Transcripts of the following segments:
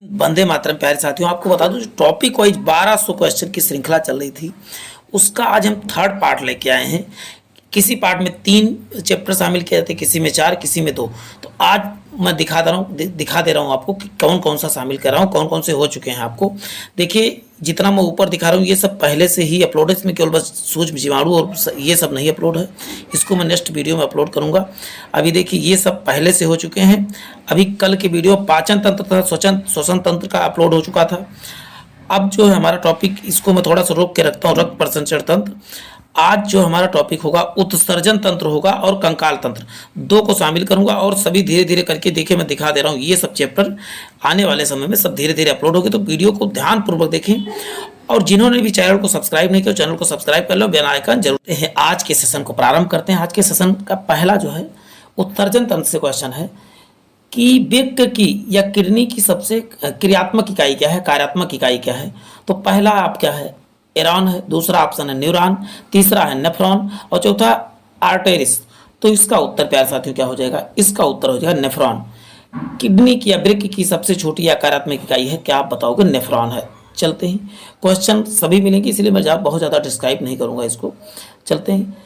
वंदे मातरम। प्यारे साथियों, आपको बता दूं, जो टॉपिक वाइज 1200 क्वेश्चन की श्रृंखला चल रही थी, उसका आज हम थर्ड पार्ट लेके आए हैं। किसी पार्ट में 3 चैप्टर शामिल किए जाते, किसी में 4, किसी में 2। तो आज मैं दिखा दे रहा हूँ आपको कि कौन कौन सा शामिल कर रहा हूँ, कौन कौन से हो चुके हैं। आपको देखिए, जितना मैं ऊपर दिखा रहा हूँ ये सब पहले से ही अपलोड है। इसमें केवल बस सूक्ष्म जीवाणु और ये सब नहीं अपलोड है, इसको मैं नेक्स्ट वीडियो में अपलोड करूँगा। अभी देखिए, ये सब पहले से हो चुके हैं। अभी कल के वीडियो पाचन तंत्र तथा श्वसन तंत्र का अपलोड हो चुका था। अब जो है हमारा टॉपिक, इसको मैं थोड़ा सा रोक के रखता हूँ, रक्त प्रसंचरण तंत्र। आज जो हमारा टॉपिक होगा उत्सर्जन तंत्र होगा और कंकाल तंत्र, दो को शामिल करूंगा। और सभी धीरे धीरे करके, देखिए मैं दिखा दे रहा हूँ, ये सब चैप्टर आने वाले समय में सब धीरे धीरे अपलोड होंगे। तो वीडियो को ध्यानपूर्वक देखें, और जिन्होंने भी चैनल को सब्सक्राइब नहीं किया, चैनल को सब्सक्राइब कर लो, बेल आइकन जरूर है। आज के सेशन को प्रारंभ करते हैं। आज के सेशन का पहला जो है उत्सर्जन तंत्र से क्वेश्चन है कि वृक्क की या किडनी की सबसे क्रियात्मक इकाई क्या है, कार्यात्मक इकाई क्या है। तो पहला आप क्या है, एरॉन है। दूसरा ऑप्शन है न्यूरॉन। तीसरा है नेफ्रॉन। और चौथा आर्टेरिस। तो इसका उत्तर प्यारे साथियों क्या हो जाएगा, इसका उत्तर हो जाएगा नेफ्रॉन। किडनी की या वृक्क की सबसे छोटी या कार्यात्मक इकाई है, क्या आप बताओगे, नेफ्रॉन है। चलते हैं, क्वेश्चन सभी मिलेंगे, इसलिए मैं बहुत ज़्यादा डिस्क्राइब नहीं करूंगा इसको। चलते हैं,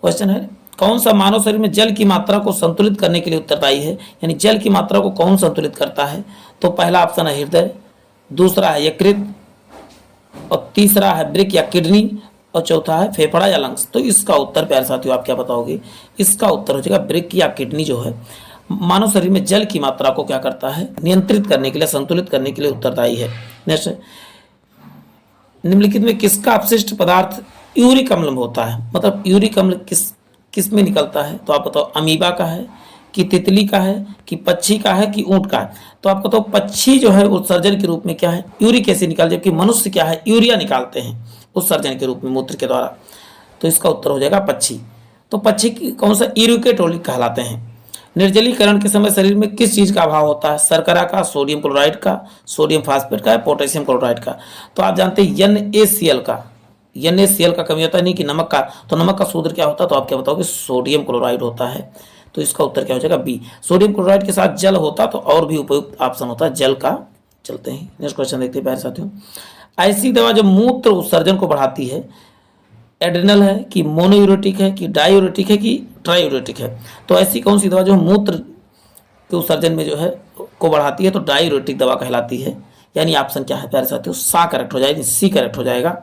क्वेश्चन है कौन सा मानव शरीर में जल की मात्रा को संतुलित करने के लिए उत्तरदायी है, यानी जल की मात्रा को कौन संतुलित करता है। तो पहला ऑप्शन है हृदय, दूसरा है यकृत, और तीसरा है वृक्क या किडनी, और चौथा है फेफड़ा या लंग्स। तो इसका उत्तर प्यारे साथियों आप क्या बताओगे, इसका उत्तर हो जाएगा वृक्क या किडनी जो है मानव शरीर में जल की मात्रा को क्या करता है, नियंत्रित करने के लिए, संतुलित करने के लिए उत्तरदायी है। नेक्स्ट, निम्नलिखित में किसका अपशिष्ट पदार्थ यूरिक अम्ल होता है, मतलब यूरिक अम्ल किस में निकलता है। तो आप बताओ, अमीबा का है कि तितली का है कि पक्षी का है कि ऊंट का है। तो आपको तो पक्षी जो है उत्सर्जन के रूप में क्या है, यूरिक एसिड निकाल, जबकि मनुष्य क्या है, यूरिया निकालते हैं उत्सर्जन के रूप में मूत्र के द्वारा। तो इसका उत्तर हो जाएगा पक्षी। तो पक्षी कौन सा, यूरिकेटोलिक कहलाते हैं। निर्जलीकरण के समय शरीर में किस चीज का अभाव होता है, शर्करा का, सोडियम क्लोराइड का, सोडियम फास्फेट का, पोटेशियम क्लोराइड का। तो आप जानते हैं NaCl का, NaCl का कमी होता है, नहीं कि नमक का। तो नमक का सूत्र क्या होता है, तो आप क्या बताओगे, सोडियम क्लोराइड होता है। तो इसका उत्तर क्या हो जाएगा, बी। सोडियम क्लोराइड के साथ जल होता तो और भी उपयुक्त ऑप्शन होता है जल का। चलते हैं, नेक्स्ट क्वेश्चन देखते हैं प्यारे साथियों। ऐसी दवा जो मूत्र उत्सर्जन को बढ़ाती है, एड्रिनल है कि मोनोयूरेटिक है कि डायूरेटिक है कि ट्रायूरेटिक है। तो ऐसी कौन सी दवा जो मूत्र के उत्सर्जन में जो है को बढ़ाती है, तो डायूरेटिक दवा कहलाती है। यानी ऑप्शन क्या है प्यारे साथियों, सा करेक्ट हो जाएगा, सी करेक्ट हो जाएगा।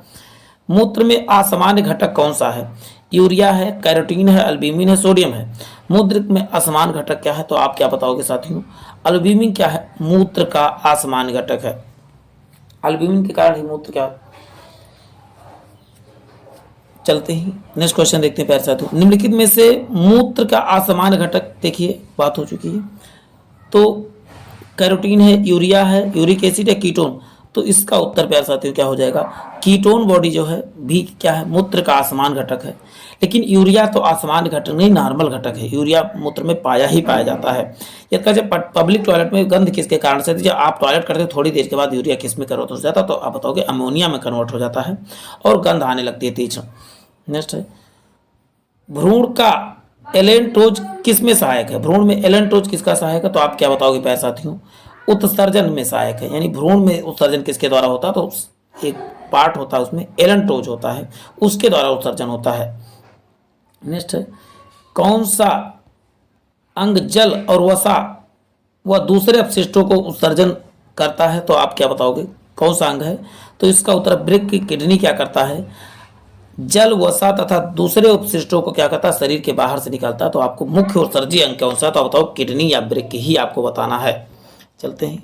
मूत्र में असामान्य घटक कौन सा है, यूरिया है, कैरोटीन है, अल्बुमिन है, सोडियम है। मूत्र में असमान घटक क्या है, तो आप क्या बताओगे साथियों, अल्बुमिन क्या है, मूत्र का असामान्य घटक है। अल्बुमिन के कारण ही मूत्र क्या। चलते ही नेक्स्ट क्वेश्चन देखते हैं प्यारे साथियों। निम्नलिखित में से मूत्र का असामान्य घटक, देखिए बात हो चुकी है। तो कैरोटीन है, यूरिया है, यूरिक एसिड है, कीटोन। तो इसका उत्तर प्यारे साथियों क्या हो जाएगा, कीटोन बॉडी जो है भी क्या है, मूत्र का असमान घटक है। लेकिन यूरिया तो असमान घटक नहीं, नॉर्मल घटक है। यूरिया मूत्र में पाया जाता है। यदि जब पब्लिक टॉयलेट में गंध किसके कारण से, जब आप टॉयलेट करते हो थोड़ी देर के बाद यूरिया किस में कन्वर्ट हो जाता है, तो आप बताओगे अमोनिया में कन्वर्ट हो जाता है और गंध आने लगती है तेज। नेक्स्ट है, भ्रूण का एलेंटोज किस में सहायक है, भ्रूण में एलेंटोज किसका सहायक है। तो आप क्या बताओगे प्यारे साथियों, उत्सर्जन में सहायक है। यानी भ्रूण में उत्सर्जन किसके द्वारा होता है, तो एक पार्ट होता है उसमें एलेंटोज होता है, उसके द्वारा उत्सर्जन होता है। नेक्स्ट है, कौन सा अंग जल और वसा व दूसरे अपशिष्टों को उत्सर्जन करता है। तो आप क्या बताओगे, कौन सा अंग है। तो इसका उत्तर वृक्क, किडनी क्या करता है, जल, वसा तथा दूसरे अपशिष्टों को क्या करता है, शरीर के बाहर से निकालता है। तो आपको मुख्य उत्सर्जी अंग कौन सा है, तो बताओ किडनी या वृक्क ही आपको बताना है। चलते हैं,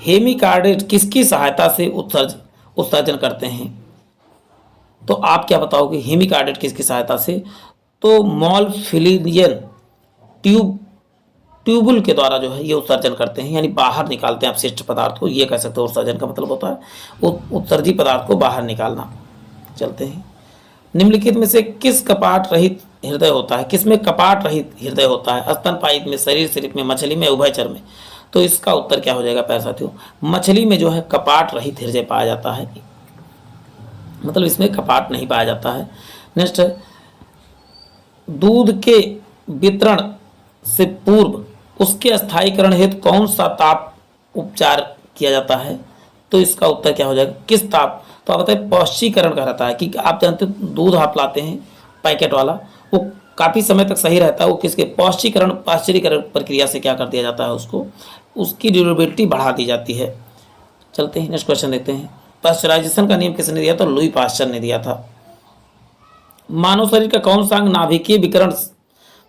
हेमिकार्डेट किसकी सहायता से उत्सर्जन करते हैं। तो आप क्या बताओगे, हेमिकार्डेट किसकी सहायता से। तो मॉलफिलियन ट्यूबुल के द्वारा जो है ये उत्सर्जन करते हैं, यानी बाहर निकालते हैं अपशिष्ट पदार्थ को। ये कह सकते हो उत्सर्जन का मतलब होता है उत्सर्जी पदार्थ को बाहर निकालना। चलते हैं, निम्नलिखित में से किस कपाट रहित हृदय होता है, किसमें कपाट रहित हृदय होता है, स्तनपायी में, शरीर में, मछली में, उभयचर में। तो इसका उत्तर क्या हो जाएगा प्यारे साथियों, मछली में जो है कपाट रहित हृदय पाया जाता है, मतलब इसमें कपाट नहीं पाया जाता है। नेक्स्ट है, दूध के वितरण से पूर्व उसके स्थायीकरण हेतु कौन सा ताप उपचार किया जाता है? तो इसका उत्तर क्या हो जाएगा? किस ताप? तो आप बताइए पौष्टिकरण का रहता है कि आप जानते हो दूध आप लाते हैं पैकेट वाला, वो काफ़ी समय तक सही रहता है, वो किसके पौष्टिकरण पाश्चरीकरण प्रक्रिया से क्या कर दिया जाता है, उसको उसकी ड्यूरेबिलिटी बढ़ा दी जाती है। चलते हैं नेक्स्ट क्वेश्चन देखते हैं। पाश्चराइजेशन का नियम किसने दिया? तो लुई पाश्चर ने दिया था। मानव शरीर का कौन सा अंग नाभिकीय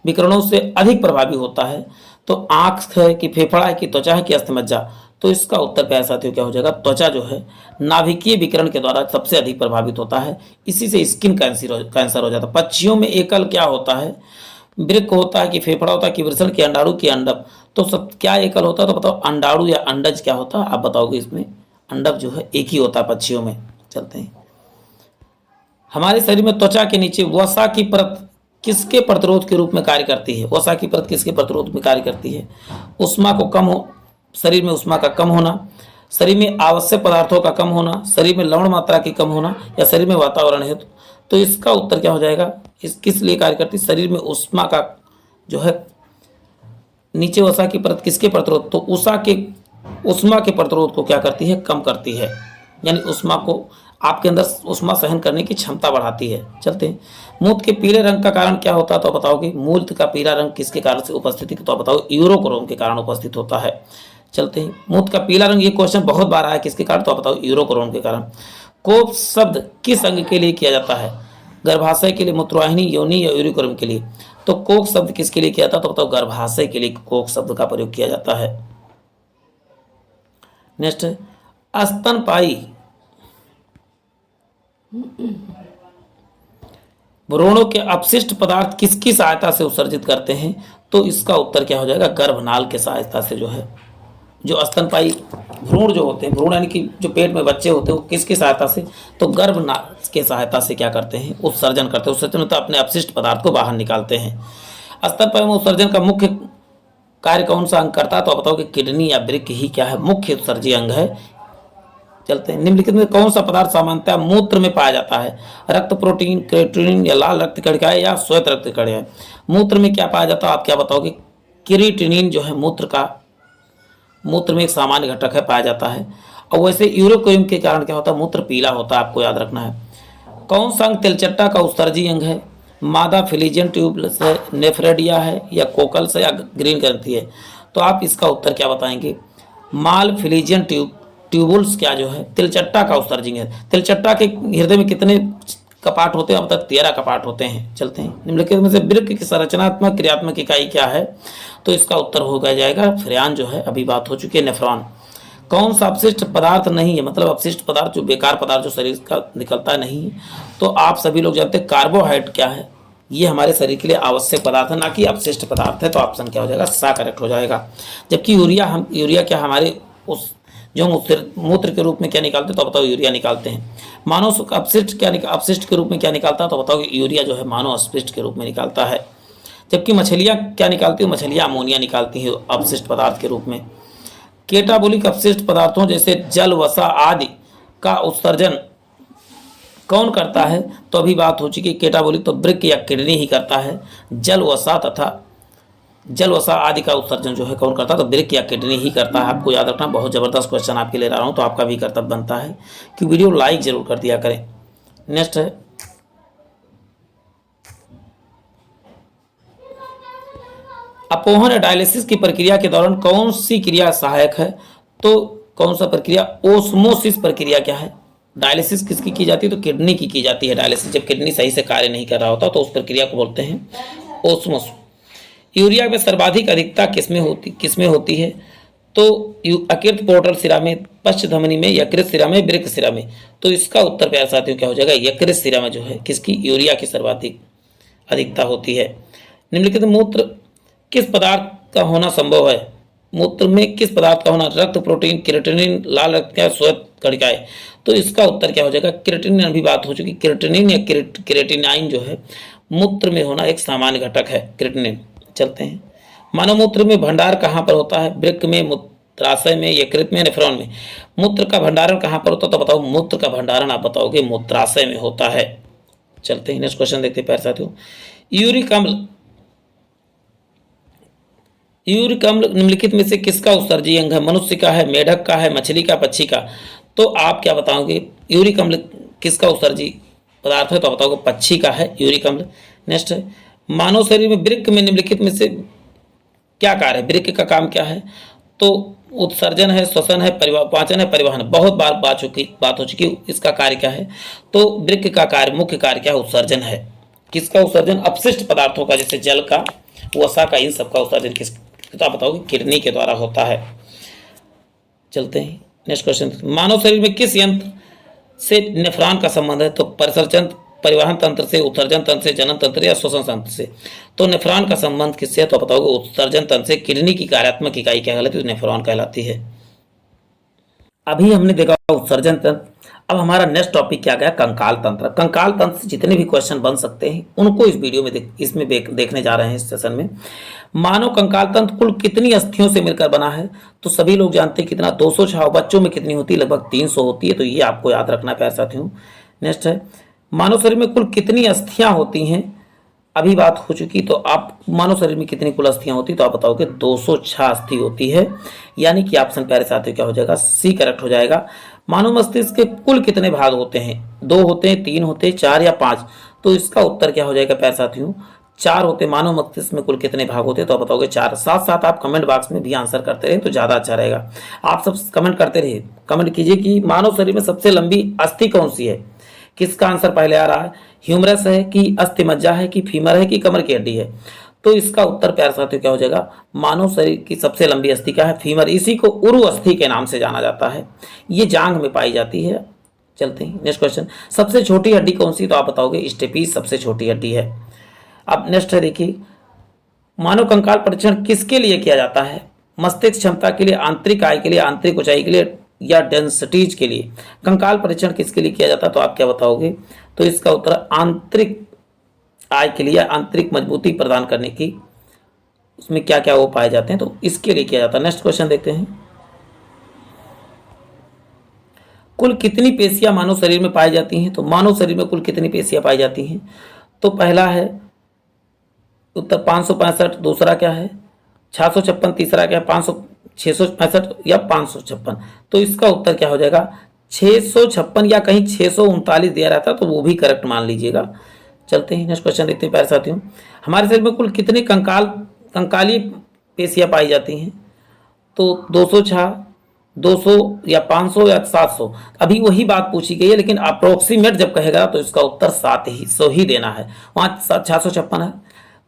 विकिरणों से अधिक प्रभावी होता है? तो आंख है कि फेफड़ा है कि त्वचा है कि अस्थिमज्जा? तो इसका उत्तर प्यारे साथियों क्या हो जाएगा? त्वचा जो है नाभिकीय विकिरण के द्वारा सबसे अधिक प्रभावित होता है, इसी से स्किन कैंसर हो जाता है। पक्षियों में एकल क्या होता है? वृक्क होता है कि फेफड़ा होता है कि वृषण की अंडाणु की अंडक? तो सब क्या एकल होता है? तो बताओ अंडाणु या अंडज क्या होता है, आप बताओगे इसमें? अंडक जो है एक ही होता है पक्षियों में। चलते हैं। हमारे शरीर में त्वचा के नीचे वसा की परत किसके प्रतिरोध के रूप में कार्य करती है? वसा की परत किसके प्रतिरोध में कार्य करती है? उष्मा को कम हो, शरीर में उष्मा का कम होना, शरीर में आवश्यक पदार्थों का कम होना, शरीर में लवण मात्रा की कम होना, या शरीर में वातावरण हेतु? तो इसका उत्तर क्या हो जाएगा? इस किस लिए कार्य करती है? शरीर में उष्मा का जो है नीचे वसा की परत किसके प्रतिरोध? तो उष्मा के प्रतिरोध को क्या करती है? कम करती है, यानी उष्मा को आपके अंदर उष्मा सहन करने की क्षमता बढ़ाती है। चलते हैं। मूत्र के पीले रंग का कारण क्या होता है? तो बताओगे मूत्र का पीला रंग किसके कारण से उपस्थिति? तो बताओ यूरोक्रोम के कारण उपस्थित होता है। चलते हैं। मूत्र का पीला रंग, ये क्वेश्चन बहुत बार आया, किसके कारण? तो बताओ यूरोक्रोम के कारण। कोप शब्द किस अंग के लिए किया जाता है? गर्भाशय के लिए, मूत्रवाहिनी, योनि या यूरिक्रोम के लिए? तो कोक शब्द किसके लिए किया जाता है? तो बताओ गर्भाशय के लिए कोक शब्द का प्रयोग किया जाता है। नेक्स्ट, स्तनपायी भ्रूणों के अपशिष्ट पदार्थ किसकी सहायता से उत्सर्जित करते हैं? तो इसका उत्तर क्या हो जाएगा? गर्भनाल के सहायता से जो है, जो स्तनपायी भ्रूण जो होते हैं, भ्रूण यानी कि जो पेट में बच्चे होते हैं, वो किसकी सहायता से? तो गर्भनाल के सहायता से क्या करते हैं? उत्सर्जन करते हैं। उत्सर्जन मतलब अपने अपशिष्ट पदार्थ को बाहर निकालते हैं। स्तनपायी में उत्सर्जन का मुख्य कार्य कौन सा अंग करता है? तो आप बताओ कि किडनी या वृक्क ही क्या है? मुख्य उत्सर्जी अंग है। चलते हैं। निम्नलिखित में कौन सा पदार्थ सामान्यतः मूत्र में पाया जाता है? रक्त, प्रोटीन, क्रिएटिनिन, या लाल रक्त कणिकाएं, या श्वेत रक्त कणिकाएं? मूत्र में क्या पाया जाता है? आप क्या बताओगे? क्रिएटिनिन जो है मूत्र में एक सामान्य घटक है, पाया जाता है। और वैसे यूरोक्रोम के कारण क्या होता है? मूत्र पीला होता है, आपको याद रखना है। कौन सा अंग तिलचट्टा का उत्सर्जी अंग है? मादा फिलीजियन ट्यूबल्स है, नेफ्रेडिया है, या कोकल्स है, या ग्रीन ग्रंथि है? तो आप इसका उत्तर क्या बताएंगे? माल फिलीजियन ट्यूबुल्स क्या जो है तिलचट्टा का उत्सर्जन है। तिलचट्टा के हृदय में कितने कपाट होते हैं? अब तक 13 कपाट होते हैं। चलते हैं। निम्नलिखित में से वृक्क की संरचनात्मक क्रियात्मक इकाई क्या है? तो इसका उत्तर हो जाएगा फ्रेयान जो है, अभी बात हो चुकी है, नेफ्रॉन। कौन सा अपशिष्ट पदार्थ नहीं है? मतलब अपशिष्ट पदार्थ जो बेकार पदार्थ जो शरीर का निकलता है नहीं है। तो आप सभी लोग जानते हैं कार्बोहाइड्रेट क्या है? ये हमारे शरीर के लिए आवश्यक पदार्थ है, ना कि अपशिष्ट पदार्थ है। तो ऑप्शन क्या हो जाएगा? सा करेक्ट हो जाएगा। जबकि यूरिया क्या हमारे उस जो मूत्र के रूप में क्या निकालते हैं? तो बताओ यूरिया निकालते हैं। मानव अपशिष्ट के रूप में क्या निकालता है? तो बताओ यूरिया जो है मानव अपशिष्ट के रूप में निकालता है। जबकि मछलियाँ क्या निकालती है? मछलियाँ अमोनिया निकालती हैं अपशिष्ट पदार्थ के रूप में। केटाबोलिक अपशिष्ट पदार्थों जैसे जल, वसा आदि का उत्सर्जन कौन करता है? तो अभी बात हो चुकी है केटाबोलिक तो वृक्क या किडनी ही करता है। जल वसा आदि का उत्सर्जन जो है कौन करता है? तो वृक्क या किडनी ही करता है। आपको याद रखना, बहुत ज़बरदस्त क्वेश्चन आपके लिए ला रहा हूँ, तो आपका भी कर्तव्य बनता है कि वीडियो लाइक जरूर कर दिया करें। नेक्स्ट है अपोहन या डायलिसिस की प्रक्रिया के दौरान कौन सी क्रिया सहायक है? तो कौन सा प्रक्रिया? ओस्मोसिस प्रक्रिया क्या है? डायलिसिस किसकी की जाती है? तो किडनी की जाती है डायलिसिस। जब किडनी सही से कार्य नहीं कर रहा होता तो उस प्रक्रिया को बोलते हैं ओस्मोस। यूरिया में सर्वाधिक अधिकता किसमें होती है? तो अकृत पोर्टल सिरा में, पश्च धमनी में, यकृत सिरा में, वृक्क सिरा में? तो इसका उत्तर प्यारे साथियों क्या हो जाएगा? यकृत सिरा में जो है किसकी यूरिया की सर्वाधिक अधिकता होती है। निम्नलिखित मूत्र किस पदार्थ का होना संभव है? मूत्र में किस पदार्थ का होना? रक्त, प्रोटीन, क्रिएटिनिन, लाल रक्त का, श्वेत कणिकाएं? तो इसका उत्तर क्या हो जाएगा? क्रिएटिनिन। अभी बात हो चुकी। क्रिएटिनिन या क्रिएटिनाइन जो है मूत्र में होना एक सामान्य घटक है, क्रिएटिनिन। चलते हैं। मानव मूत्र में भंडार कहाँ पर होता है? वृक्क में, मूत्राशय में, यकृत में, नेफ्रॉन में? मूत्र का भंडारण कहाँ पर होता है? तो बताओ मूत्र का भंडारण आप बताओगे मूत्राशय में होता है। चलते हैं। नेक्स्ट क्वेश्चन देखते हैं प्यारे साथियों। यूरिक अम्ल यूरिक अम्ल निम्नलिखित में से किसका उत्सर्जी अंग है? मनुष्य का है, मेढक का है, मछली का, पक्षी का? तो आप क्या बताओगे? यूरिक अम्ल किसका उत्सर्जी पदार्थ है? तो आप बताओगे पक्षी का है यूरिक अम्ल। नेक्स्ट है, मानव शरीर में वृक्क में निम्नलिखित में से क्या कार्य है? वृक्क का काम क्या है? तो उत्सर्जन है, श्वसन है, पाचन है, परिवहन। बहुत बार बात हो चुकी, इसका कार्य क्या है? तो वृक्क का कार्य, मुख्य कार्य क्या है? उत्सर्जन है। किसका उत्सर्जन? अपशिष्ट पदार्थों का, जैसे जल का, वसा का, इन सबका उत्सर्जन किस, तो आप बताओगे किडनी के द्वारा होता है। चलते हैं नेक्स्ट क्वेश्चन। मानव शरीर में किस यंत्र से नेफ्रॉन का संबंध है? तो परिसर्जन, परिवहन तंत्र से, उत्सर्जन तंत्र से, जनन तंत्र या श्वसन तंत्र से? तो नेफ्रॉन का संबंध किससे है? तो बताओगे उत्सर्जन तंत्र से। किडनी की कार्यात्मक इकाई क्या कहलाती है? तो नेफ्रॉन कहलाती है। अभी हमने देखा उत्सर्जन तंत्र। अब हमारा नेक्स्ट टॉपिक क्या गया? कंकाल तंत्र। कंकाल तंत्र से जितने भी क्वेश्चन बन सकते हैं उनको इस वीडियो में देखने जा रहे हैं इस सेशन में। मानव कंकाल तंत्र कुल कितनी अस्थियों से मिलकर बना है? तो सभी लोग जानते हैं कितना, 206। बच्चों में कितनी होती है? लगभग 300 होती है। तो ये आपको याद रखना है प्यारे साथियों। नेक्स्ट है, मानव शरीर में कुल कितनी अस्थियां होती हैं? अभी बात हो चुकी। तो आप मानव शरीर में कितनी कुल अस्थियां होती? तो आप बताओगे 206 अस्थि होती है। यानी कि ऑप्शन प्यारे साथियों क्या हो जाएगा? सी करेक्ट हो जाएगा। मानव मस्तिष्क के कुल कितने भाग होते हैं? 2 होते हैं, 3 होते हैं, 4 या 5? तो इसका उत्तर क्या हो जाएगा प्यारे साथियों? 4 होते। मानव मस्तिष्क में कुल कितने भाग होते हैं? तो आप बताओगे 4। साथ साथ आप कमेंट बॉक्स में भी आंसर करते रहे तो ज़्यादा अच्छा रहेगा। आप सब कमेंट करते रहिए, कमेंट कीजिए कि मानव शरीर में सबसे लंबी अस्थि कौन सी है? किसका आंसर पहले आ रहा है? ह्यूमरस है कि अस्थिमज्जा है कि फीमर है कि कमर की हड्डी है? तो इसका उत्तर प्यारे साथियों क्या हो जाएगा? मानव शरीर की सबसे लंबी अस्थि क्या है? फीमर। इसी को उरु अस्थि के नाम से जाना जाता है। ये जांघ में पाई जाती है। चलते हैं नेक्स्ट क्वेश्चन। सबसे छोटी हड्डी कौन सी? तो आप बताओगे स्टेपीज सबसे छोटी हड्डी है। अब नेक्स्ट है, देखिए मानव कंकाल परीक्षण किसके लिए किया जाता है? मस्तिष्क क्षमता के लिए, आंतरिक आय के लिए, आंतरिक ऊंचाई के लिए या डेंसिटीज के लिए? कंकाल परीक्षण किसके लिए किया जाता है? तो आप क्या बताओगे? तो इसका उत्तर आंतरिक आय के लिए, आंतरिक मजबूती प्रदान करने की। उसमें क्या क्या वो पाए जाते हैं, तो इसके लिए किया जाता है। नेक्स्ट क्वेश्चन देखते हैं। कुल कितनी पेशियां मानव शरीर में पाई जाती हैं? तो मानव शरीर में कुल कितनी पेशियां पाई जाती हैं? तो पहला है उत्तर 565, दूसरा क्या है 656, तीसरा क्या है 665 या 556? तो इसका उत्तर क्या हो जाएगा? 656 या कहीं 639 दिया रहता तो वो भी करेक्ट मान लीजिएगा। चलते हैं नेक्स्ट क्वेश्चन देखते हैं प्यारे साथियों। हमारे शरीर में कुल कितने कंकाली पेशियां पाई जाती हैं? तो 206, 200 या 500 या 700? अभी वही बात पूछी गई है, लेकिन अप्रोक्सीमेट जब कहेगा तो इसका उत्तर 700 ही देना है। वहाँ 656 है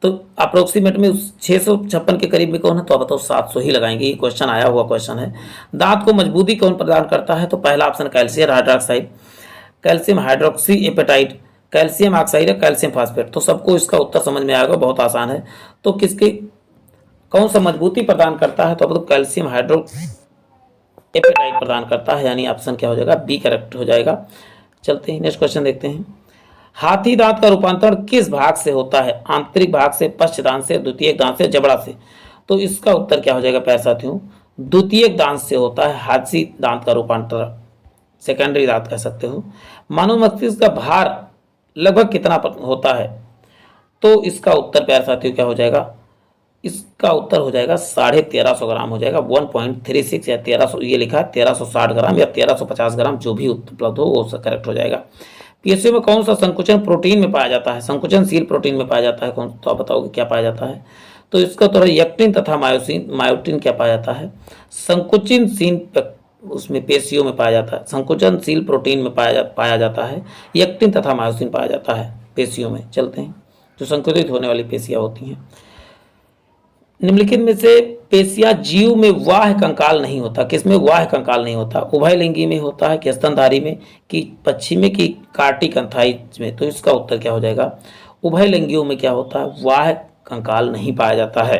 तो अप्रोक्सीमेट में 656 के करीब में कौन है? तो आप बताओ 700 ही लगाएंगे। ये क्वेश्चन आया हुआ क्वेश्चन है। दांत को मजबूती कौन प्रदान करता है? तो पहला option calcium hydroxide, calcium hydroxyapatite, calcium oxide या कैल्शियम फास्फेट? तो सबको इसका उत्तर समझ में आएगा, बहुत आसान है। तो किसके कौन सा मजबूती प्रदान करता है? तो अब तो कैल्शियम हाइड्रो एपेटाइट प्रदान करता है। यानी ऑप्शन क्या हो जाएगा? बी करेक्ट हो जाएगा। चलते हैं नेक्स्ट क्वेश्चन देखते हैं। हाथी दांत का रूपांतरण किस भाग से होता है? आंतरिक भाग से, पश्च दांत से, द्वितीयक दांत से, जबड़ा से? तो इसका उत्तर क्या हो जाएगा प्यारे साथियों? द्वितीयक दांत से होता है हाथी दांत का रूपांतरण, सेकेंडरी दांत कह सकते हो। मानव मस्तिष्क का भार लगभग कितना होता है? तो इसका उत्तर प्यारे साथियों क्या हो जाएगा? इसका उत्तर हो जाएगा 1350 ग्राम हो जाएगा। 1.36 या 1300, ये लिखा है 1360 ग्राम या 1350 ग्राम, जो भी उपलब्ध हो वो करेक्ट हो जागा। पीएसयू में कौन सा संकुचन प्रोटीन में पाया जाता है? संकुचनशील प्रोटीन में पाया जाता है कौन? तो आप बताओगे क्या पाया जाता है? तो इसका तो एक्टिन तथा मायोटिन क्या पाया जाता है? संकुचनशील उसमें पेशियों में पाया जाता है। संकुचनशील प्रोटीन में पाया जाता है। एक्टिन तथा मायोसिन पाया जाता है पेशियों में। चलते हैं, जो संकुचित होने वाली पेशियां होती हैं। निम्नलिखित में से पेशियां जीव में वाह कंकाल नहीं होता? किसमें वाह कंकाल नहीं होता? उभयलिंगी में होता है कि स्तनधारी में कि पक्षी में कि कार्टिक अंथाई में? तो इसका उत्तर क्या हो जाएगा? उभयलिंगियों में क्या होता है? वाह कंकाल नहीं पाया जाता है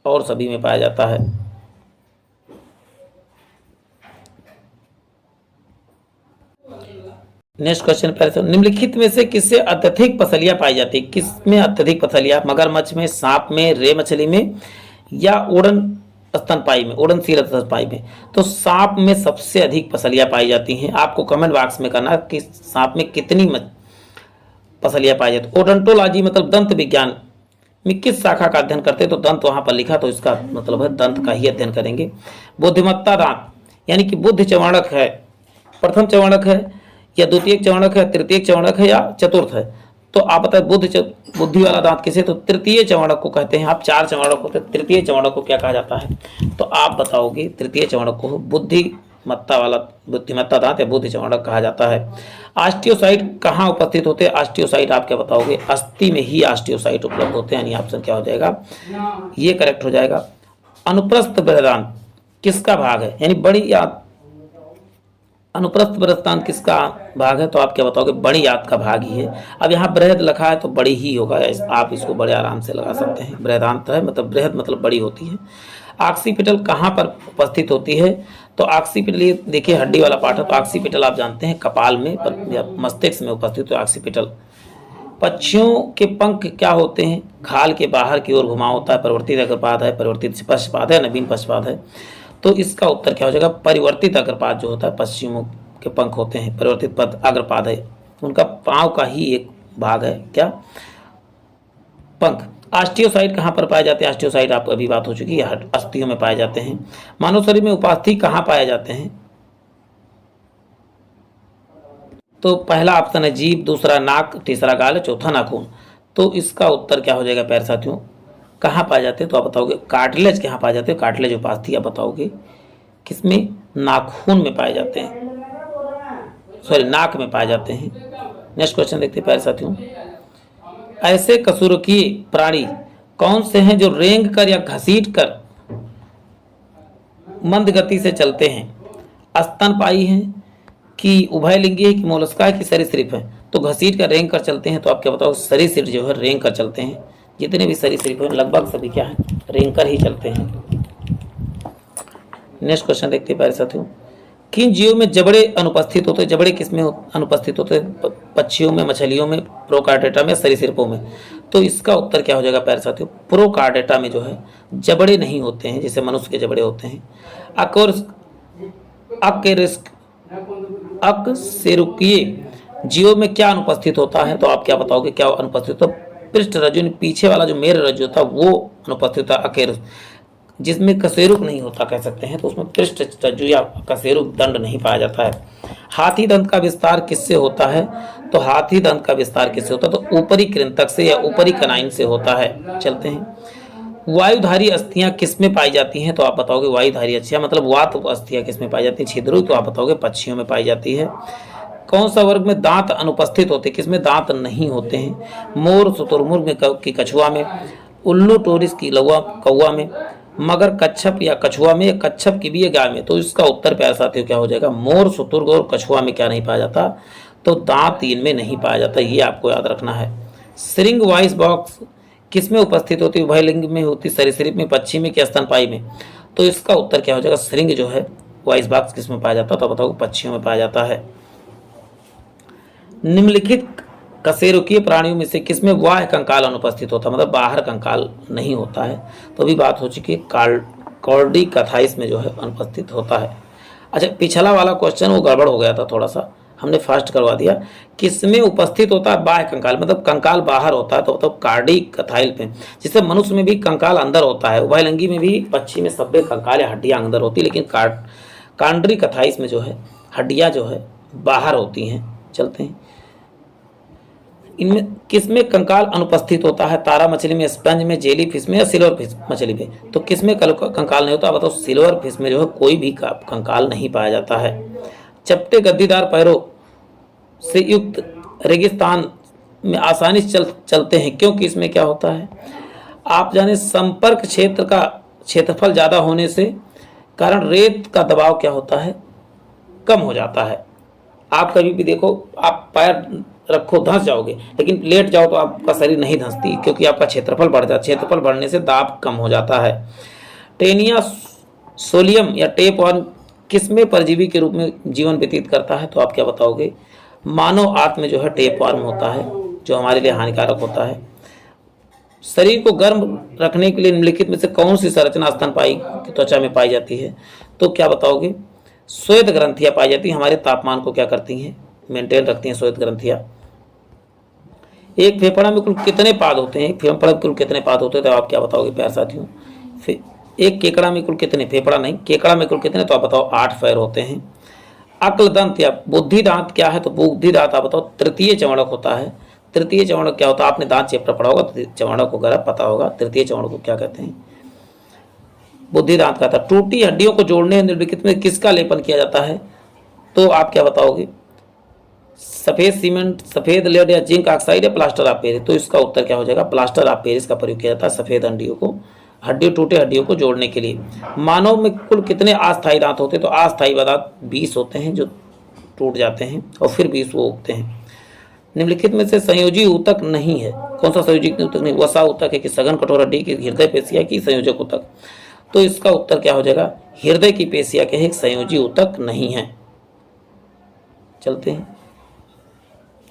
और सभी में पाया जाता है। नेक्स्ट क्वेश्चन पर, निम्नलिखित में से किससे अत्यधिक पसलियां पाई जाती है? किसमें अत्यधिक पसलियां? मगरमच्छ में, सांप में, रे मछली में या उड़न स्तनपाई में, उड़नशील स्तनपाई में? तो सांप में सबसे अधिक पसलियां पाई जाती हैं। आपको कमेंट बॉक्स में करना कि सांप में कितनी पसलियां पाई जाती है। ओडोंटोलॉजी मतलब दंत विज्ञान में किस शाखा का अध्ययन करते हैं, तो दंत वहां पर लिखा तो इसका मतलब है दंत का ही अध्ययन करेंगे। बुद्धिमत्ता दांत यानी कि बुद्धि चवर्णक है, प्रथम चवर्णक है या द्वितीय चवर्णक है, तृतीय चवर्णक है या चतुर्थ है, तो आप बताए बुद्धि वाला दांत किसे, तो तृतीय चवर्णक को कहते हैं। आप 4 चवर्णक होते हैं, तृतीय चवर्णक को क्या कहा जाता है, तो आप बताओगे तृतीय चवर्णक को बुद्धिमत्ता दांत या बुद्धि चवर्णक कहा जाता है। ऑस्टियोसाइट कहाँ उपस्थित होते हैं, ऑस्टियोसाइट आप क्या बताओगे, अस्थि में ही ऑस्टियोसाइट उपलब्ध होते हैं, यानी ऑप्शन क्या हो जाएगा, ये करेक्ट हो जाएगा। अनुप्रस्थ बृहदांत किसका भाग है, यानी बड़ी या अनुप्रस्थ बृहदांत किसका भाग है, तो आप क्या बताओगे, बड़ी आंत का भाग ही है। अब यहाँ बृहद लिखा है तो बड़ी ही होगा, आप इसको बड़े आराम से लगा सकते हैं। बृहदांत है मतलब बृहद मतलब बड़ी होती है। ऑक्सीपिटल कहाँ पर उपस्थित होती है, तो ऑक्सीपिटल ये देखिए हड्डी वाला पार्ट है, तो ऑक्सीपिटल आप जानते हैं कपाल में या मस्तिष्क में उपस्थित है ऑक्सीपिटल। पक्षियों के पंख क्या होते हैं, खाल के बाहर की ओर घुमाव होता है, परिवर्तित अग्रपाद है, परिवर्तित पश्चपाद है, नवीन पश्चपाद है, तो इसका उत्तर क्या हो जाएगा, परिवर्तित अग्रपाद जो होता है, पश्चिमों के पंख होते हैं, परिवर्तित पद अग्रपाद है, उनका पांव का ही एक भाग है क्या, पंख। ऑस्टियोसाइट कहाँ पर पाए जाते हैं, ऑस्टियोसाइट आपको अभी बात हो चुकी है, अस्थियों में पाए जाते हैं। मानव शरीर में उपास्थि कहाँ पाए जाते हैं, तो पहला ऑप्शन है जीभ, दूसरा नाक, तीसरा गाल, चौथा नाखून, तो इसका उत्तर क्या हो जाएगा प्यारे साथियों, कहाँ पाए जाते हैं, तो आप बताओगे कार्टिलेज कहाँ पाए जाते हैं, कार्टिलेज उपास्थि आप बताओगे किसमें, नाखून में पाए जाते हैं, सॉरी नाक में पाए जाते हैं। नेक्स्ट क्वेश्चन देखते हैं प्यारे साथियों, ऐसे कशेरुकीय प्राणी कौन से हैं जो रेंग कर या घसीट कर मंद गति से चलते हैं, स्तनपायी हैं कि उभयलिंगी है कि मोलस्का है कि सरीसृप है, तो घसीट कर रेंग कर चलते हैं, तो आप क्या बताओ, सरीसृप जो है रेंग कर चलते हैं। जितने भी सरीसृप हैं लगभग सभी क्या है, रेंग कर ही चलते हैं। नेक्स्ट क्वेश्चन देखते हैं प्यारे साथियों, किन जीवों में जबड़े अनुपस्थित होते हैं, जबड़े किसमें अनुपस्थित होते हैं, पक्षियों में, मछलियों में, प्रोकार्डेटा में, सरीसृपों में, तो इसका उत्तर क्या हो जाएगा प्यारे साथियों, प्रोकार्डेटा में जो है जबड़े नहीं होते हैं, जैसे मनुष्य के जबड़े होते हैं। अकशेरुकीय जीवों में क्या अनुपस्थित होता है, तो आप क्या बताओगे क्या अनुपस्थित होता है, पृष्ठ रज्जु, पीछे वाला जो मेर रज्जु होता है वो अनुपस्थित होता है अकेरुक, जिसमें कशेरुक नहीं होता कह सकते हैं, तो उसमें पृष्ठ रज्जु या कशेरुक दंड नहीं पाया जाता है। हाथी दंत का विस्तार किससे होता है, तो हाथी दंत का विस्तार किससे होता है, तो ऊपरी कृंतक से या ऊपरी कनाइन से होता है। चलते हैं, वायुधारी अस्थियां किसमें पाई जाती हैं, तो आप बताओगे वायुधारी अस्थियां मतलब वात अस्थियां किसमें पाई जाती है, छिद्रुक, तो आप बताओगे पक्षियों में पाई जाती है। कौन सा वर्ग में दांत अनुपस्थित होते हैं, किसमें दांत नहीं होते हैं, मोर शुतुरमुर्ग में की कछुआ में, उल्लू टोरिस की लौवा कौवा में, मगर कच्छप या कछुआ में, या कच्छप की भी है गाय में, तो इसका उत्तर प्यारे साथियों क्या हो जाएगा, मोर शुतुर्ग और कछुआ में क्या नहीं पाया जाता, तो दांत इनमें नहीं पाया जाता, ये आपको याद रखना है। श्रिंग वॉइस बॉक्स किसमें उपस्थित होती है, उभयलिंग में होती, सरीसृप में, पक्षी में, कि स्तनपायी में, तो इसका उत्तर क्या हो जाएगा, श्रिंग जो है वॉइस बॉक्स किसमें पाया जाता है, तो बताओ पक्षियों में पाया जाता है। निम्नलिखित कशेरुकीय प्राणियों में से किसमें बाह्य कंकाल अनुपस्थित होता है, मतलब बाहर कंकाल नहीं होता है, तो अभी बात हो चुकी है कॉर्डिकथाइस में जो है अनुपस्थित होता है। अच्छा, पिछला वाला क्वेश्चन वो गड़बड़ हो गया था, थोड़ा सा हमने फास्ट करवा दिया। किसमें उपस्थित होता है बाह्य कंकाल, मतलब कंकाल बाहर होता है, तो मतलब कार्डिकथाइल में, जिससे मनुष्य में भी कंकाल अंदर होता है, उभयलिंगी में भी, पक्षी में सब कंकाल या हड्डियां अंदर होती है, लेकिन कॉर्डिकथाइस में जो है हड्डियां जो है बाहर होती हैं। चलते हैं, इनमें किसमें कंकाल अनुपस्थित होता है, तारा मछली में, स्पंज में, जेली फिश में, या सिल्वर फिश मछली में, तो किसमें कंकाल नहीं होता, बताओ सिल्वर फिश में जो है कोई भी कंकाल नहीं पाया जाता है। चपटे गद्दीदार पैरों से युक्त रेगिस्तान में आसानी से चलते हैं, क्योंकि इसमें क्या होता है, आप जाने संपर्क क्षेत्र का क्षेत्रफल ज़्यादा होने से कारण रेत का दबाव क्या होता है, कम हो जाता है। आप कभी भी देखो, आप पैर रखो धंस जाओगे, लेकिन लेट जाओ तो आपका शरीर नहीं धंसती, क्योंकि आपका क्षेत्रफल बढ़ जाता है, क्षेत्रफल बढ़ने से दाब कम हो जाता है। टेनिया सोलियम या टेप वर्म किसमें परजीवी के रूप में जीवन व्यतीत करता है, तो आप क्या बताओगे, मानव आंत में जो है टेप वर्म होता है, जो हमारे लिए हानिकारक होता है। शरीर को गर्म रखने के लिए निम्नलिखित में से कौन सी संरचना स्तनपायी की त्वचा में पाई जाती है, तो क्या बताओगे, श्वेत ग्रंथियां पाई जाती हैं, हमारे तापमान को क्या करती हैं, मेंटेन रखती हैं श्वेत ग्रंथियां। एक फेफड़ा में कुल कितने पाद होते हैं? एक फेफड़ा में कुल कितने पाद होते हैं तो आप क्या बताओगे प्यारे साथियों? एक केकड़ा में कुल कितने, फेफड़ा नहीं, केकड़ा में कुल कितने, तो आप बताओ 8 पैर होते हैं। अक्ल दंत या बुद्धि दांत क्या है? तो बुद्धि दांत आप बताओ तृतीय चवणक होता है। तृतीय चवणक क्या होता है? आपने दांत चैप्टर पढ़ा होगा, चवणक वगैरह पता होगा, तृतीय चवणक को क्या कहते हैं? बुद्धि दांत का था। टूटी हड्डियों को जोड़ने निम्नलिखित में किसका लेपन किया जाता है? तो आप क्या बताओगे? सफेद सीमेंट, सफेद लेड या जिंक ऑक्साइड या प्लास्टर ऑफ पेरिस? तो इसका उत्तर क्या हो जाएगा? प्लास्टर ऑफ पेरिस का प्रयोग किया जाता है सफेद हड्डियों को, टूटे हड्डियों को जोड़ने के लिए। मानव में कुल कितने अस्थायी दांत होते हैं? तो अस्थायी दांत 20 होते हैं जो टूट जाते हैं और फिर 20 वो उगते हैं। निम्नलिखित में से संयोजी ऊतक नहीं है। कौन सा संयोजी ऊतक नहीं? वसा ऊतक है कि सघन कठोर हड्डी की हृदय पेशिया की संयोजक ऊतक? तो इसका उत्तर क्या हो जाएगा? हृदय की पेशिया के एक संयोजी ऊतक नहीं है। चलते हैं,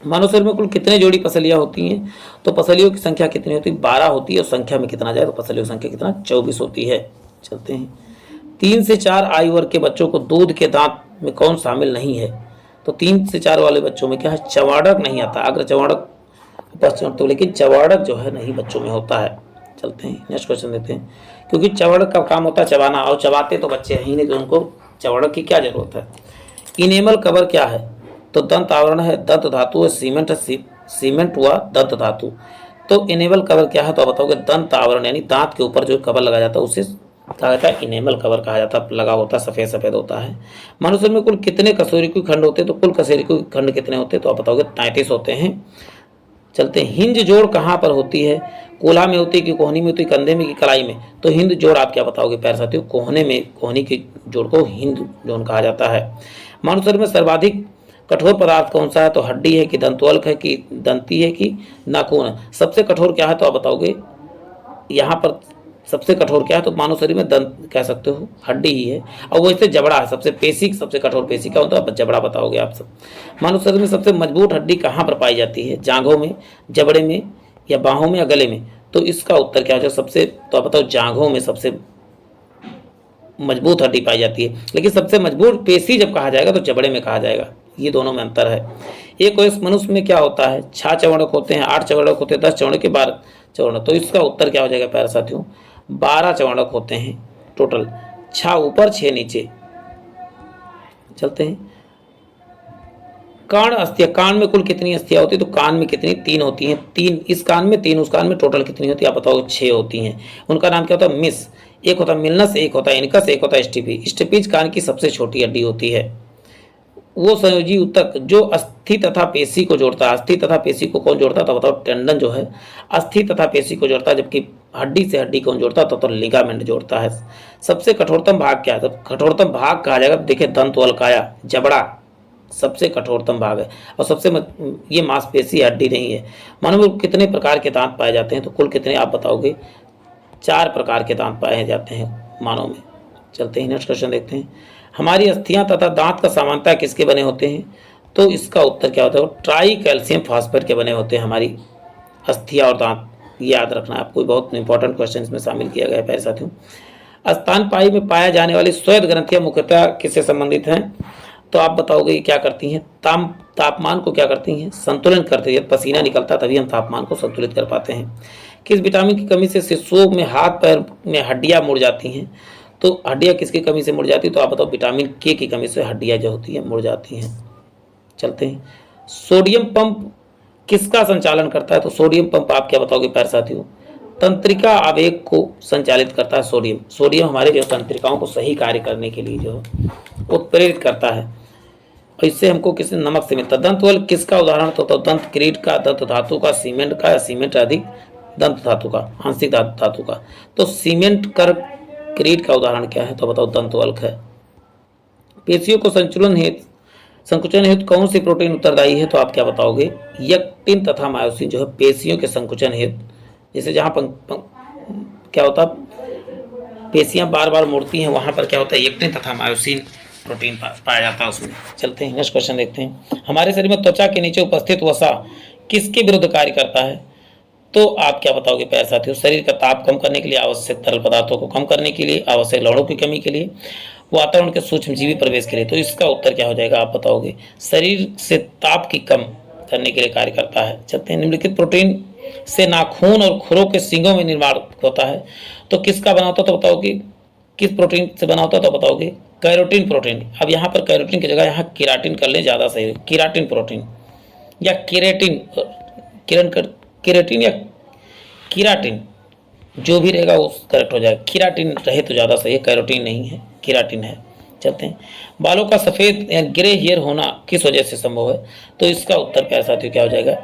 मानव शरीर में कुल कितने जोड़ी पसलियां होती हैं? तो पसलियों की संख्या कितनी होती है? 12 होती है। और संख्या में कितना जाए तो पसलियों की संख्या कितना? 24 होती है। चलते हैं, 3 से 4 आयु वर्ग के बच्चों को दूध के दांत में कौन शामिल नहीं है? तो 3 से 4 वाले बच्चों में क्या है? चवाड़क नहीं आता। अग्र चवाड़क तो, लेकिन चवाड़क जो है नहीं बच्चों में होता है। चलते हैं, नेक्स्ट क्वेश्चन देते हैं। क्योंकि चवाड़क का काम होता है चबाना, और चबाते तो बच्चे ही नहीं, तो उनको चवाड़क की क्या जरूरत है? इनेमल कवर क्या है? तो दंत आवरण है, दंत धातु है, सीमेंट है, सीमेंट हुआ दंत धातु। तो इनेमल कवर क्या है? तो आप बताओगे दंत आवरण, यानी दांत के ऊपर जो कवर लगाया जाता है उसे कहा जाता है इनेमल कवर कहा जाता है। लगा होता है, सफेद सफेद होता है। मनुष्य में कुल कितने कशेरुकी खंड होते हैं? तो कुल कशेरुकी खंड कितने होते हैं? तो आप बताओगे 33 होते हैं। चलते हैं, हिंज जोड़ कहाँ पर होती है? कोल्हा में होती है कि कोहनी में होती है, कंधे में कि कलाई में? तो हिंद जोड़ आप क्या बताओगे प्यारे साथियों? कोहने में, कोहनी की जोड़ को हिंद जोड़ कहा जाता है। मानव शरीर में सर्वाधिक कठोर पदार्थ कौन सा है? तो हड्डी है कि दंतवल्क है कि दंती है कि नाखून है? सबसे कठोर क्या है? तो आप बताओगे यहाँ पर सबसे कठोर क्या है? तो मानव शरीर में दंत कह सकते हो, हड्डी ही है। और वो इससे जबड़ा है, सबसे पेशी, सबसे कठोर पेशी क्या होता है? जबड़ा बताओगे आप सब। मानव शरीर में सबसे मजबूत हड्डी कहाँ पर पाई जाती है? जांघों में, जबड़े में, या बाहों में, या गले में? तो इसका उत्तर क्या हो जाए सबसे? तो आप बताओ जांघों में सबसे मजबूत हड्डी पाई जाती है। लेकिन सबसे मजबूत पेशी जब कहा जाएगा तो जबड़े में कहा जाएगा। ये दोनों में अंतर है। एक वयस्क मनुष्य में क्या होता है? 6 चवणक होते हैं, 8 चवणक होते हैं, 10 चवणक के 12 चवणक। तो इसका उत्तर क्या हो जाएगा प्यारे साथियों? 12 चवणक होते हैं टोटल, 6 ऊपर 6 नीचे। चलते हैं, कान अस्थियां, कान में कुल कितनी अस्थियां होती है? तो कान में कितनी? 3 होती हैं। 3 इस कान में, 3 उस कान में, टोटल कितनी होती है? आप बताओ 6 होती हैं। उनका नाम क्या होता है? मिस। एक होता है मिलनस, एक होता है इनकस, एक होता है स्टिपी। स्टिपीज कान की सबसे छोटी हड्डी होती है। वो संयोजी ऊतक जो अस्थि तथा पेशी को जोड़ता है। अस्थि तथा पेशी को कौन जोड़ता है? तो बताओ टेंडन जो है अस्थि तथा पेशी को जोड़ता है, जबकि हड्डी से हड्डी कौन जोड़ता है? तो लिगामेंट जोड़ता है। सबसे कठोरतम भाग क्या है? तो कठोरतम भाग कहा जाएगा, देखिए दंत वल्काया, जबड़ा सबसे कठोरतम भाग है। और सबसे ये मांसपेशी हड्डी नहीं है। मानव में कितने प्रकार के दांत पाए जाते हैं? तो कुल कितने आप बताओगे? 4 प्रकार के दांत पाए जाते हैं मानव में। चलते हैं, नेक्स्ट क्वेश्चन देखते हैं। हमारी अस्थियां तथा दांत का सामान्यतः किसके बने होते हैं? तो इसका उत्तर क्या होता है? ट्राई कैल्शियम फॉस्फेट के बने होते हैं हमारी अस्थियां और दांत। याद रखना है आपको, बहुत इंपॉर्टेंट क्वेश्चन इसमें शामिल किया गया है प्यारे साथियों। स्तनपायी में पाया जाने वाली श्वेत ग्रंथियां मुख्यतः किससे संबंधित हैं? तो आप बताओगे ये क्या करती हैं? तापमान को क्या करती हैं? संतुलन करती है। पसीना निकलता तभी हम तापमान को संतुलित कर पाते हैं। किस विटामिन की कमी से शिशुओं में हाथ पैर में हड्डियां मुड़ जाती हैं? तो हड्डियां किसकी कमी से मुड़ जाती है? तो आप बताओ विटामिन के की कमी से हड्डियां जो होती हैं मुड़ जाती हैं। चलते हैं, सोडियम पंप किसका संचालन करता है? तो सोडियम पंप आप क्या बताओगे प्यारे साथियों? तंत्रिका आवेग को संचालित करता है सोडियम। सोडियम हमारे जो तंत्रिकाओं को सही कार्य करने के लिए जो उत्प्रेरित करता है, और इससे हमको किसी नमक से मिलता है। दंतवल्क किसका उदाहरण? तो दंत किरीट का, दंत धातु का, सीमेंट का, या सीमेंट अधिक दंत धातु का, आंशिक धातु का? तो सीमेंट कर किरीट का उदाहरण क्या है? तो बताओ दंतवल्क है। पेशियों को संकुचन हेतु कौन सी प्रोटीन उत्तरदायी है? तो आप क्या बताओगे? यक्टिन तथा मायोसिन जो है पेशियों के संकुचन हेतु, जैसे जहाँ क्या होता है पेशियां बार बार मुड़ती हैं, वहां पर क्या होता है? यक्टिन तथा मायोसिन प्रोटीन पाया जाता है उसमें। चलते हैं, नेक्स्ट क्वेश्चन देखते हैं। हमारे शरीर में त्वचा के नीचे उपस्थित वसा किसके विरुद्ध कार्य करता है? तो आप क्या बताओगे प्यारे साथियों? शरीर का ताप कम करने के लिए, आवश्यक तरल पदार्थों को कम करने के लिए, आवश्यक लवणों की कमी के लिए, वातावरण के सूक्ष्मजीवी प्रवेश के लिए। तो इसका उत्तर क्या हो जाएगा? आप बताओगे शरीर से ताप की कम करने के लिए कार्य करता है। चलते हैं, निम्नलिखित प्रोटीन से नाखून और खुरों के सींगों में निर्माण होता है, तो किसका बना होता तो बताओगे, किस प्रोटीन से बना होता तो बताओगे, कैरोटीन प्रोटीन। अब यहाँ पर कैरोटीन की जगह यहाँ केराटिन कर लें, ज़्यादा सही है, केराटिन प्रोटीन या केरेटिन, केरेटिन या केराटिन, जो भी रहेगा वो करेक्ट हो जाएगा। केराटिन रहे तो ज़्यादा सही है, कैरोटीन नहीं है, केराटिन है। चलते हैं, बालों का सफ़ेद या ग्रे हेयर होना किस वजह से संभव है, तो इसका उत्तर प्यारे साथियों क्या हो जाएगा,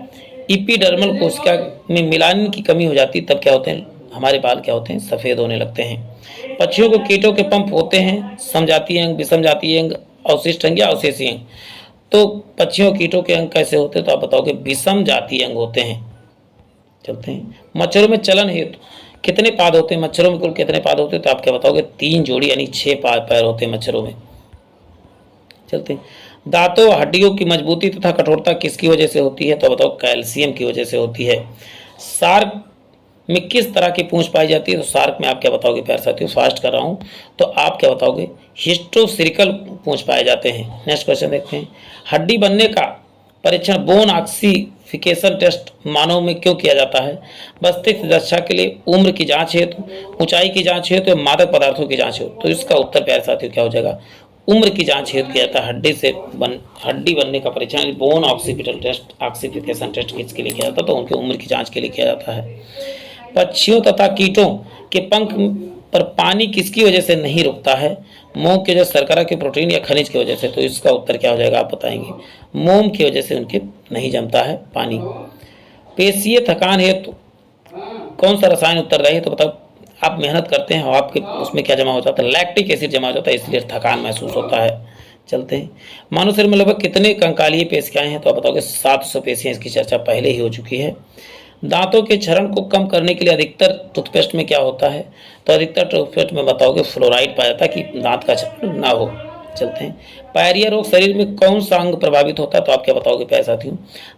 इपिडर्मल कोशिका में मिलान की कमी हो जाती, तब क्या होते हैं हमारे बाल क्या होते हैं सफ़ेद होने लगते हैं। पक्षियों को कीटों के पंख होते हैं, समजातीय अंग, विषमजातीय अंग, अवशिष्ट अंग या अवशेषीय अंग। तो पक्षियों कीटों के अंग कैसे होते हैं, तो आप बताओगे विषम जातीय अंग होते हैं। चलते हैं, मच्छरों में चलन हेतु कितने पाद होते हैं, मच्छरों में कुल कितने पाद होते हैं, तो आप क्या बताओगे 3 जोड़ी यानी 6 पैर होते हैं मच्छरों में। चलते हैं, दांतों हड्डियों की मजबूती तथा कठोरता किसकी वजह से होती है, तो बताओ कैल्शियम की वजह से होती है। शार्क में किस तरह की पूंछ पाई जाती है, तो शार्क में आप क्या बताओगे प्यारे साथियों, फास्ट कर रहा हूँ, तो आप क्या बताओगे हिस्टोसिरिकल पूंछ पाए जाते हैं। नेक्स्ट क्वेश्चन देखते हैं, हड्डी बनने का परीक्षण बोन ऑक्सीफिकेशन टेस्ट मानव में क्यों किया जाता है, मस्तिष्क दशा के लिए, उम्र की जांच हेतु, ऊंचाई की जांच हेतु या मादक पदार्थों की जांच हेतु, तो इसका उत्तर प्यारे साथियों क्या हो जाएगा, उम्र की जांच हेतु किया जाता है। हड्डी बनने का परीक्षण बोन ऑक्सीफिकेशन टेस्ट किसके लिए किया जाता है, तो उनकी उम्र की जांच के लिए किया जाता है। पक्षियों तथा कीटों के पंख पर पानी किसकी वजह से नहीं रुकता है, मोम की वजह से, शर्करा के प्रोटीन या खनिज की वजह से, तो इसका उत्तर क्या हो जाएगा आप बताएंगे, मोम की वजह से उनके नहीं जमता है पानी। पेशीय थकान है तो कौन सा रसायन उत्तरदायी है, तो बताओ आप मेहनत करते हैं और आपके उसमें क्या जमा हो जाता है, लैक्टिक एसिड जमा हो जाता है, इसलिए थकान महसूस होता है। चलते हैं, मानव शरीर में लगभग कितने कंकालीय पेशियाएं हैं, तो आप बताओगे 700 पेशियां, इसकी चर्चा पहले ही हो चुकी है। दांतों के क्षरण को कम करने के लिए अधिकतर टूथपेस्ट में क्या होता है, तो अधिकतर टूथपेस्ट में बताओगे फ्लोराइड पाया जाता है कि दांत का क्षरण ना हो। चलते हैं, पायरिया रोग शरीर में कौन सा अंग प्रभावित होता है, तो आप क्या बताओगे प्यारे साथियों,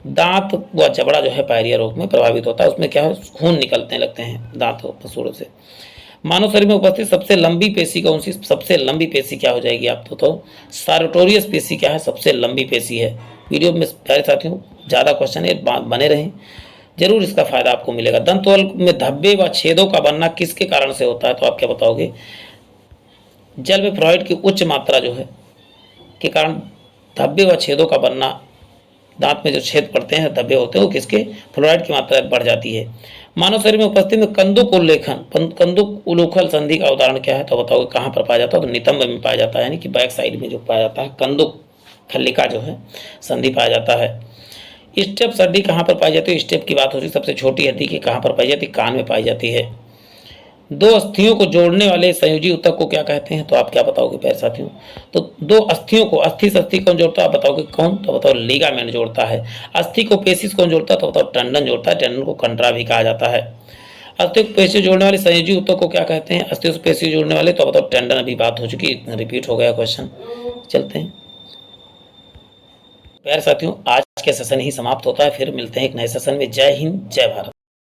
दांत व जबड़ा जो है पायरिया रोग में प्रभावित होता है, उसमें क्या है खून निकलने लगते हैं दांतों पसूड़ों से। मानव शरीर में उपस्थित सबसे लंबी पेशी कौन सी, सबसे लंबी पेशी क्या हो जाएगी आप तो सार्टोरियस पेशी क्या है, सबसे लंबी पेशी है। वीडियो में प्यारे साथियों ज़्यादा क्वेश्चन है, बने रहें, जरूर इसका फायदा आपको मिलेगा। दंतवल में धब्बे व छेदों का बनना किसके कारण से होता है, तो आप क्या बताओगे, जल में फ्लोराइड की उच्च मात्रा जो है के कारण धब्बे व छेदों का बनना, दांत में जो छेद पड़ते हैं धब्बे होते हैं वो किसके, फ्लोराइड की मात्रा बढ़ जाती है। मानव शरीर में उपस्थित में कंदुक उल्लेखन संधि का उदाहरण क्या है, तो बताओगे कहाँ पर पाया जाता है, तो नितंब में पाया जाता है, यानी कि बैक साइड में जो पाया जाता है कंदुक खल्लिका जो है संधि पाया जाता है। स्टेप हड्डी कहाँ पर पाई जाती है, स्टेप की बात हो रही है, सबसे छोटी हड्डी की कहाँ पर पाई जाती है, कान में पाई जाती है। दो अस्थियों को जोड़ने वाले संयोजी ऊतक को क्या कहते हैं, तो आप क्या बताओगे प्यारे साथियों, तो दो अस्थियों को अस्थि से अस्थि कौन जोड़ता है, आप बताओगे कौन, तो बताओ लिगामेंट जोड़ता है। अस्थि को पेशी से कौन जोड़ता है, तो बताओ टेंडन जोड़ता है, टेंडन को कंट्रा भी कहा जाता है। अस्थि को पेशी जोड़ने वाले संयोजी ऊतक को क्या कहते हैं, अस्थि से पेशी जोड़ने वाले, तो बताओ टेंडन, अभी बात हो चुकी, रिपीट हो गया क्वेश्चन। चलते हैं प्यारे साथियों, आज के सेशन ही समाप्त होता है, फिर मिलते हैं एक नए सेशन में। जय हिंद, जय भारत।